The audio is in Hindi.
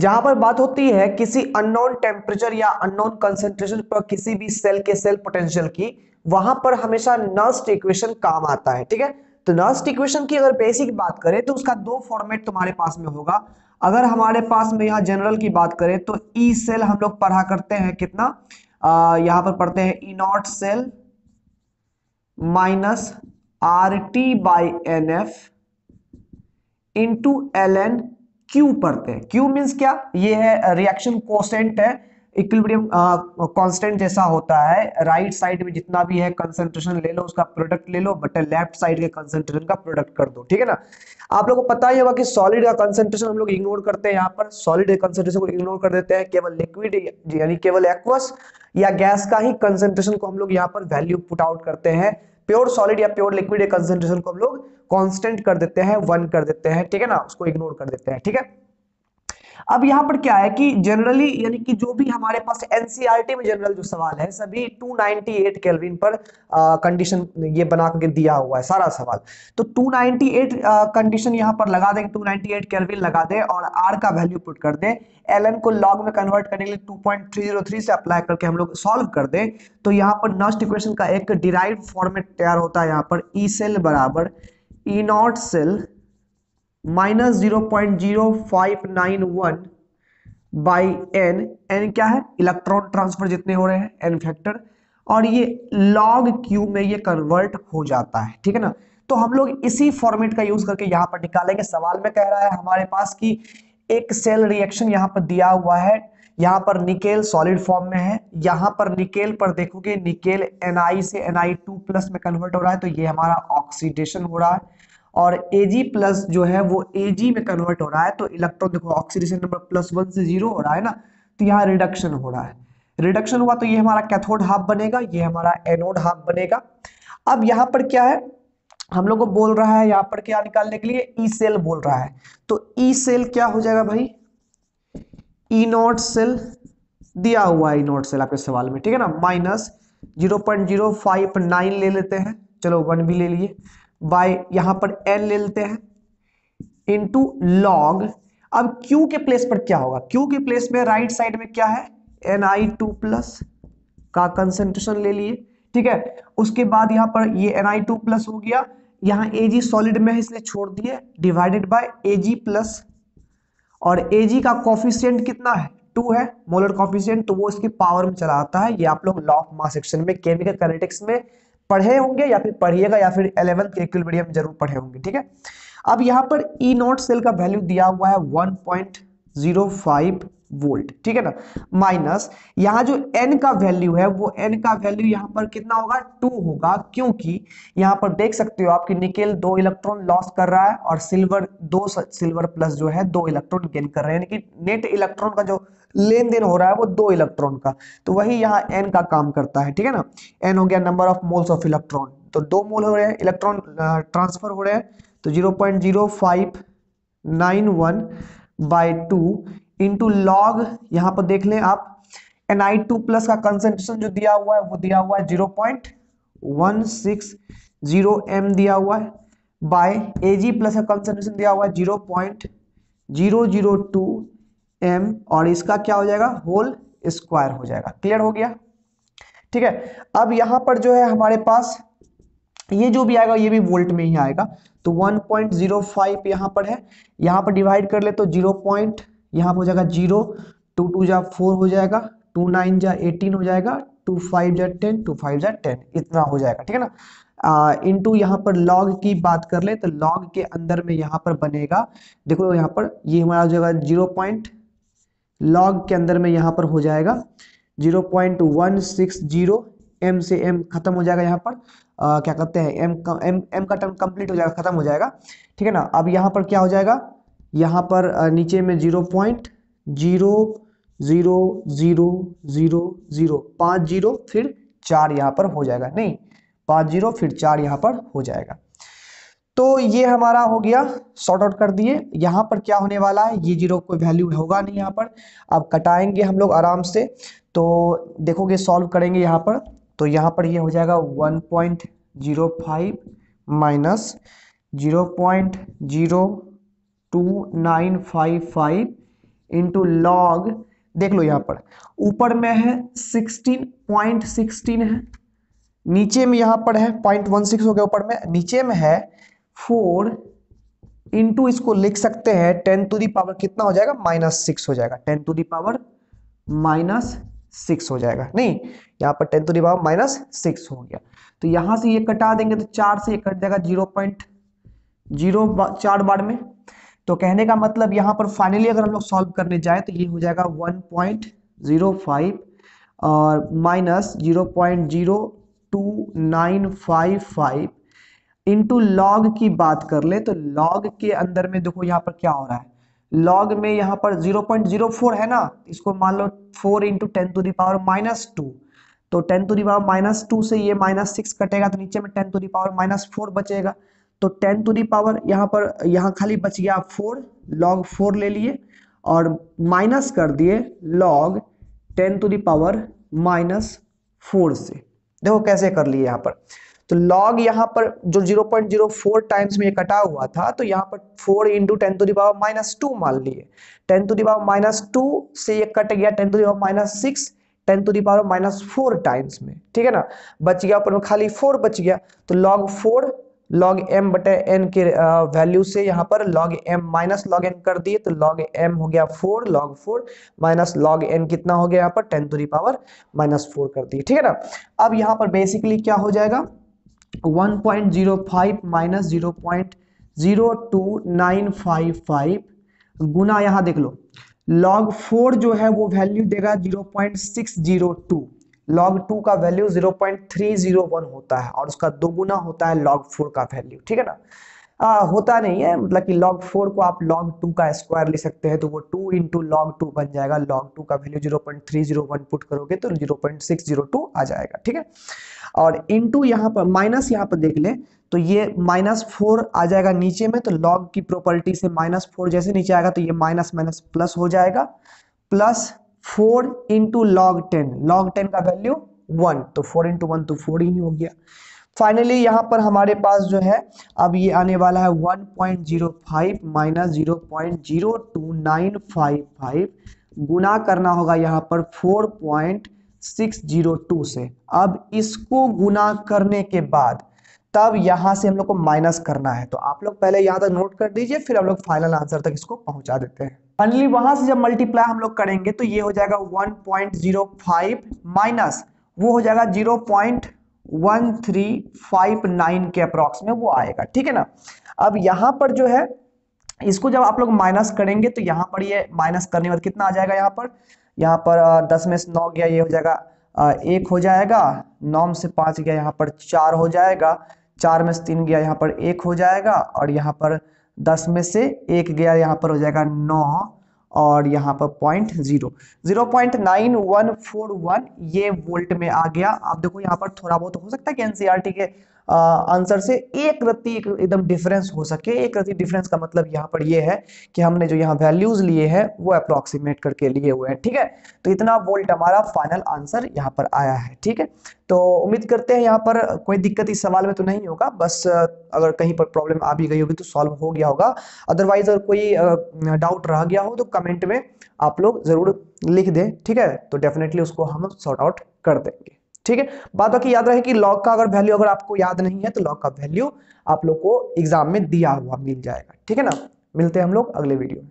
जहां पर बात होती है किसी अननोन टेम्परेचर या अननोन कंसेंट्रेशन पर किसी भी सेल के सेल पोटेंशियल की, वहां पर हमेशा नर्स्ट इक्वेशन काम आता है। ठीक है, तो नर्स्ट इक्वेशन की अगर बेसिक बात करें तो उसका दो फॉर्मेट तुम्हारे पास में होगा। अगर हमारे पास में यहाँ जनरल की बात करें तो ई सेल हम लोग पढ़ा करते हैं कितना, यहां पर पढ़ते हैं E naught cell minus R T by N F into L N Q पढ़ते हैं। क्यू मीन्स क्या, ये है रिएक्शन कोसेंट है, इक्विलिब्रियम कांस्टेंट जैसा होता है। राइट साइड में जितना भी है कंसंट्रेशन ले लो, उसका प्रोडक्ट ले लो, बट लेफ्ट साइड के कंसंट्रेशन का प्रोडक्ट कर दो। ठीक है ना। आप लोगों को पता ही होगा कि सॉलिड का कंसंट्रेशन हम लोग इग्नोर करते हैं, यहाँ पर सॉलिड कंसंट्रेशन को इग्नोर कर देते हैं, केवल लिक्विड यानी केवल एक्वस या गैस का ही कंसंट्रेशन को हम लोग यहाँ पर वैल्यू पुट आउट करते हैं। प्योर सॉलिड या प्योर लिक्विड कंसंट्रेशन को हम लोग कांस्टेंट कर देते हैं, 1 कर देते हैं। ठीक है ना, उसको इग्नोर कर देते हैं। ठीक है, अब यहां पर क्या है कि जनरली यानी कि जो भी हमारे पास एनसीईआरटी में जनरल जो सवाल है सभी 298 केल्विन पर कंडीशन ये बना के दिया हुआ है सारा सवाल। तो 298 कंडीशन यहां पर लगा देंगे, 298 केल्विन लगा दे और आर का वैल्यू पुट कर दे, एल को लॉग में कन्वर्ट करने के लिए 2.303 से अप्लाई करके हम लोग सॉल्व कर दे, तो यहाँ पर नर्स्ट इक्वेशन का एक डिराइव्ड फॉर्मेट तैयार होता है। यहाँ पर ई सेल बराबर E naught cell minus 0.0591 by N. N क्या है, इलेक्ट्रॉन ट्रांसफर जितने हो रहे हैं, एन फैक्टर, और ये लॉग क्यू में ये कन्वर्ट हो जाता है। ठीक है ना, तो हम लोग इसी फॉर्मेट का यूज करके यहां पर निकालेंगे। सवाल में कह रहा है हमारे पास कि एक सेल रिएक्शन यहां पर दिया हुआ है, यहां पर निकेल सॉलिड फॉर्म में है, यहां पर निकेल पर देखोगे निकेल Na से Na2+ में कन्वर्ट हो रहा है, तो ये हमारा ऑक्सीडेशन हो रहा है, और Ag+ जो है वो Ag में कन्वर्ट हो रहा है, तो इलेक्ट्रॉन देखो ऑक्सीडेशन नंबर +1 से 0 हो रहा है ना, तो यहाँ रिडक्शन हो रहा है। रिडक्शन हुआ तो ये हमारा कैथोड हाफ बनेगा, ये हमारा एनोड हाफ बनेगा। अब यहाँ पर क्या है, हम लोग को बोल रहा है यहाँ पर क्या निकालने के लिए, ई सेल बोल रहा है, तो ई सेल क्या हो जाएगा भाई, ई नॉट सेल दिया हुआ है, ई नॉट सेल आपके सवाल में। ठीक है ना, माइनस 0.059 ले लेते हैं, चलो 1 भी ले लिए, बाय यहां पर एन ले लेते हैं इनटू लॉग। अब क्यू के प्लेस पर क्या होगा, क्यू के प्लेस में राइट साइड में क्या है, Na2+ का कंसेंट्रेशन ले लिए। ठीक है, उसके बाद यहां पर ये Na2+ हो गया, यहां Ag सॉलिड में है इसलिए छोड़ दिए, डिवाइडेड बाय Ag+, और Ag का कॉफिशिएंट कितना है, 2 है मोलर कॉफिशिएंट, तो वो इसकी पावर में चला आता है। ये आप लोग लॉ ऑफ मास सेक्शन में केमिकल काइनेटिक्स में पढ़े होंगे या फिर पढ़िएगा, या फिर 11th के इक्विलिब्रियम जरूर पढ़े होंगे। ठीक है, अब यहाँ पर ई नॉट सेल का वैल्यू दिया हुआ है 1.05 वोल्ट। ठीक है ना, माइनस यहाँ जो एन का वैल्यू है वो एन का वैल्यू यहाँ पर कितना होगा, 2 होगा, क्योंकि यहाँ पर देख सकते हो आपकी निकेल 2 इलेक्ट्रॉन लॉस कर रहा है और सिल्वर 2 सिल्वर प्लस जो है 2 इलेक्ट्रॉन गेन कर रहे हैं, यानी कि नेट इलेक्ट्रॉन का जो लेन देन हो रहा है वो 2 इलेक्ट्रॉन का, तो वही यहाँ एन का काम करता है। ठीक है ना, एन हो गया number of moles of electron, तो 2 मोल हो रहे हैं, इलेक्ट्रॉन ट्रांसफर हो रहे हैं, तो 0.0591 बाई 2 इंटू लॉग, यहां पर देख लें आप Na2+ का कंसेंट्रेशन जो दिया हुआ है वो दिया हुआ है 0.160 m दिया हुआ है, बाय Ag+ का कंसेंट्रेशन दिया हुआ है 0.002 m, और इसका क्या हो जाएगा, होल स्क्वायर हो जाएगा। क्लियर हो गया। ठीक है, अब यहां पर जो है हमारे पास ये जो भी आएगा ये भी वोल्ट में ही आएगा, तो 1.05 यहाँ पर है, यहाँ पर डिवाइड कर ले तो 0 पॉइंट यहाँ पर हो जाएगा 0, 2 2 जा 4 हो जाएगा, 2 9 जा 18 हो जाएगा, 2 5 जा 10, 2 5 जा 10, इतना हो जाएगा। ठीक है ना, इनटू यहाँ पर लॉग की बात कर ले तो लॉग के अंदर में यहाँ पर बनेगा, देखो यहाँ पर ये हमारा हो जाएगा 0 पॉइंट, लॉग के अंदर में यहाँ पर हो जाएगा 0.160, m से m खत्म हो जाएगा, यहाँ पर क्या कहते हैं m का टर्म कंप्लीट हो जाएगा, खत्म हो जाएगा। ठीक है ना, अब यहाँ पर क्या हो जाएगा, यहाँ पर नीचे में 0.00000, 5 0 फिर 4 यहाँ पर हो जाएगा, नहीं 5 0 फिर 4 यहाँ पर हो जाएगा। तो ये हमारा हो गया, सॉर्ट आउट कर दिए। यहाँ पर क्या होने वाला है, ये 0 कोई वैल्यू होगा नहीं यहाँ पर, अब कटाएंगे हम लोग आराम से, तो देखोगे सॉल्व करेंगे यहाँ पर, तो यहाँ पर ये हो जाएगा 1.05 माइनस 0.02955 इंटू लॉग, देख लो यहाँ पर ऊपर में है 16.16 है, नीचे में यहाँ पर है 0.16 हो गया ऊपर में, नीचे में है 4 इंटू इसको लिख सकते हैं 10 टू दी पावर कितना हो जाएगा -6 हो जाएगा, 10 टू दी पावर -6 हो जाएगा, नहीं यहाँ पर 10 टू दी पावर -6 हो गया। तो यहां से ये कटा देंगे तो 4 से ये कट जाएगा 0.04 बार में। तो कहने का मतलब यहाँ पर फाइनली अगर हम लोग सॉल्व करने जाए तो ये हो जाएगा 1.05 और -0.02955 इंटू लॉग की बात कर ले तो लॉग के अंदर में देखो यहाँ पर क्या हो रहा है, लॉग में यहाँ पर 0.04 है ना, इसको मान लो 4 इंटू 10 टू दी पावर -2, तो 10 टू दी पावर -2 से ये -6 कटेगा तो नीचे में 10 टू दी पावर -4 बचेगा। तो 10 टू दी पावर यहाँ पर यहाँ खाली बच गया 4, लॉग 4 ले लिए और माइनस कर दिए लॉग 10 टू दी पावर -4 से। देखो कैसे कर लिए यहाँ पर, तो लॉग यहाँ पर जो 0.04 टाइम्स में ये कटा हुआ था तो यहाँ पर 4 इंटू 10 टू दी पावर -2 मान लिए, 10 टू दी पावर -2 से ये कट गया 10 to the power -6, 10 to the power -4 times में, ठीक है ना, बच गया ऊपर में खाली 4 बच गया। तो log 4 log m बटे n के वैल्यू से यहाँ पर log m minus log n कर दिए तो log m हो गया 4 log 4 माइनस log n कितना हो गया यहाँ पर 10 टू दी पावर -4 कर दिए, ठीक है ना। अब यहाँ पर बेसिकली क्या हो जाएगा 1.05 माइनस 0.02955 गुना, यहाँ देख लो log 4 जो है वो वैल्यू देगा 0.602, log 2 का वैल्यू 0.301 होता है और उसका दोगुना होता है log 4 का वैल्यू, ठीक है ना। होता नहीं है, मतलब कि log 4 को आप log 2 का स्क्वायर ले सकते हैं तो वो 2 इंटू log 2 बन जाएगा, log 2 का वैल्यू 0.301 पुट करोगे तो 0.602 आ जाएगा, ठीक है। और इंटू यहाँ पर माइनस, यहाँ पर देख ले तो ये -4 आ जाएगा नीचे में, तो log की प्रॉपर्टी से -4 जैसे नीचे आएगा तो ये माइनस माइनस प्लस हो जाएगा, प्लस 4 इंटू log 10 का वैल्यू 1, तो 4 इंटू 1 तो 4 ही हो गया। फाइनली यहाँ पर हमारे पास जो है अब ये आने वाला है 1.05 माइनस 0.02955 गुना करना होगा यहाँ पर 4.602 से। अब इसको गुना करने के बाद तब यहां से हम लोग को माइनस करना है, तो आप लोग पहले यहां तक नोट कर दीजिए फिर हम लोग फाइनल आंसर तक इसको पहुंचा देते हैं। फाइनली वहां से जब मल्टीप्लाई हम लोग करेंगे तो ये हो जाएगा 1.05 माइनस वो हो जाएगा 0.1359 के अप्रॉक्स में वो आएगा, ठीक है ना। अब यहाँ पर जो है इसको जब आप लोग माइनस करेंगे तो यहाँ पर ये माइनस करने के बाद कितना आ जाएगा, यहाँ पर 10 में से 9 गया, ये हो जाएगा 1 हो जाएगा, 9 से 5 गया यहाँ पर 4 हो जाएगा, 4 में से 3 गया यहाँ पर 1 हो जाएगा और यहाँ पर 10 में से 1 गया यहाँ पर हो जाएगा 9 और यहाँ पर 0.9141 ये वोल्ट में आ गया। आप देखो यहाँ पर थोड़ा बहुत हो सकता है कि एनसीईआरटी के आंसर से एक रत्ती एकदम डिफरेंस हो सके। एक रत्ती डिफरेंस का मतलब यहाँ पर ये है कि हमने जो यहाँ वैल्यूज लिए हैं वो अप्रोक्सीमेट करके लिए हुए हैं, ठीक है। तो इतना वोल्ट हमारा फाइनल आंसर यहाँ पर आया है, ठीक है। तो उम्मीद करते हैं यहाँ पर कोई दिक्कत इस सवाल में तो नहीं होगा, बस अगर कहीं पर प्रॉब्लम आ भी गई होगी तो सॉल्व हो गया होगा। अदरवाइज अगर कोई डाउट रह गया हो तो कमेंट में आप लोग जरूर लिख दें, ठीक है, तो डेफिनेटली उसको हम सॉर्ट आउट कर देंगे, ठीक है। बात बाकी याद रहे कि लॉग का अगर वैल्यू अगर आपको याद नहीं है तो लॉग का वैल्यू आप लोग को एग्जाम में दिया हुआ मिल जाएगा, ठीक है ना। मिलते हैं हम लोग अगले वीडियो में।